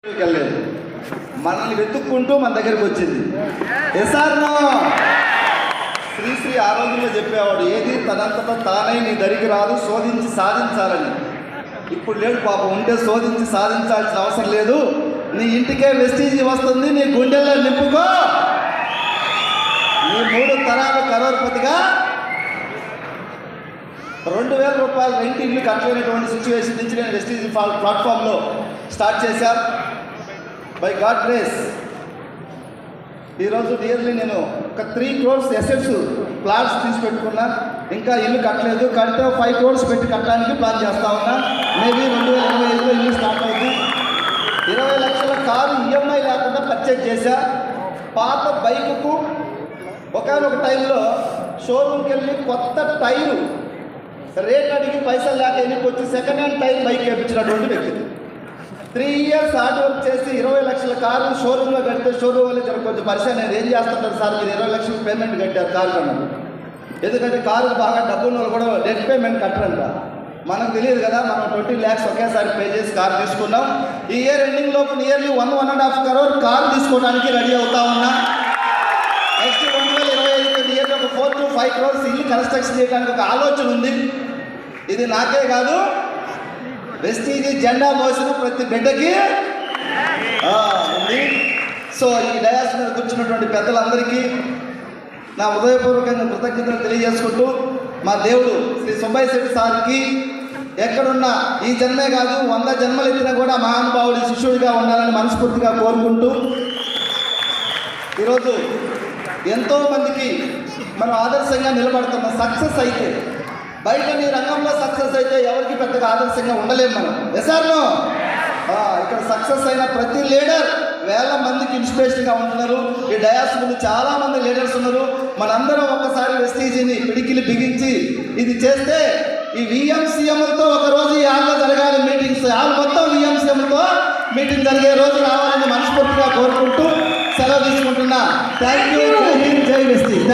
వెళ్ళలేదు, మనల్ని వెతుక్కుంటూ మన దగ్గరికి వచ్చింది. ఎస్ఆర్ నో శ్రీశ్రీ ఆ రోజుల్లో చెప్పేవాడు, ఏది తనంతటా తానై నీ దరికి రాదు, శోధించి సాధించాలని. ఇప్పుడు లేడు పాపం, ఉంటే శోధించి సాధించాల్సిన అవసరం లేదు. నీ ఇంటికే వెస్టీజీ వస్తుంది, నీ గుండెల్లో నింపుకో. నీ 3 తరాలు కరోర్పతిగా 2000 రూపాయలు రెంట్ ఇల్లు కట్టలేనటువంటి సిచ్యువేషన్ నుంచి నేను వెస్టీజీ ప్లాట్ఫామ్లో స్టార్ట్ చేశాను. బై గాడ్ గ్రేస్ ఈరోజు నియర్లీ నేను ఒక 3 crores అసెట్స్ ప్లాట్స్ తీసి పెట్టుకున్నా. ఇంకా ఇల్లు కట్టలేదు, కడితే 5 crores పెట్టి కట్టడానికి ప్లాన్ చేస్తా ఉన్నా. మేబీ 2025లో ఇల్లు స్టార్ట్ అవుతుంది. 20 లక్షల కారు ఈఎంఐ లేకుండా పర్చేజ్ చేశా. పాత బైకుకు ఒకనొక టైంలో షోరూమ్కి వెళ్ళి కొత్త టైరు రేట్ అడిగి పైసలు లేక ఎన్నికి వచ్చి సెకండ్ హ్యాండ్ టైర్ బైక్ వేయించినటువంటి వ్యక్తి. 3 years హార్డ్ వర్క్ చేసి 20 లక్షల కారు షోరూంలో కడితే షోరూమ్ వల్ల కొంచెం పరిచయం, నేను ఏం చేస్తుంటారు సార్ మీరు 20 లక్షలు పేమెంట్ కట్టారు కారు కన్నా. ఎందుకంటే కారు బాగా డబ్బున్న వాళ్ళు కూడా నెట్ పేమెంట్ కట్టరంట. మనకు తెలియదు కదా, మనం 20 lakhs ఒకేసారి పే చేసి కారు తీసుకున్నాం. ఈ ఇయర్ ఎండింగ్ లోపు నియర్లీ 1.5 crore కారు తీసుకోవడానికి రెడీ అవుతా ఉన్నా. నెక్స్ట్ 2025 ఇయర్లో ఒక 4 to 5 crores ఇల్లు కన్స్ట్రక్షన్ చేయడానికి ఒక ఆలోచన ఉంది. ఇది నాకే కాదు, వెస్టీజీ జెండా మోసిన ప్రతి బిడ్డకి ఉంది. సో ఈ డయాస్ మీద కూర్చున్నటువంటి పెద్దలందరికీ నా హృదయపూర్వకంగా కృతజ్ఞతలు తెలియజేసుకుంటూ, మా దేవుడు శ్రీ సుబ్బయ్య శెట్టి సార్కి ఎక్కడున్నా ఈ జన్మే కాదు 100 జన్మలు ఎత్తినా కూడా మహానుభావుడి శిష్యుడిగా ఉండాలని మనస్ఫూర్తిగా కోరుకుంటూ, ఈరోజు ఎంతోమందికి మనం ఆదర్శంగా నిలబడుతున్నాం. సక్సెస్ అయితే బయట నీ రంగంలో సక్సెస్ అయితే ఎవరికి పెద్దగా ఆదర్శంగా ఉండలేము మనం. ఎస్ఆర్నో ఇక్కడ సక్సెస్ అయిన ప్రతి లీడర్ వేల మందికి ఇన్స్పిరేషన్గా ఉంటున్నారు. ఈ డయాస్ ముందు చాలామంది లీడర్స్ ఉన్నారు. మనందరం ఒక్కసారి వెస్టీజీని పిడికిలి బిగించి ఇది చేస్తే ఈ విఎంసీఎంలతో ఒకరోజు ఈ హాల్లో జరగాలి మీటింగ్స్, హాల్ మొత్తం విఎంసీఎంలతో మీటింగ్ జరిగే రోజు రావాలని మనస్ఫూర్తిగా కోరుకుంటూ సెలవు తీసుకుంటున్నా. Thank you. జై హింద్, జై వెస్టీజ్.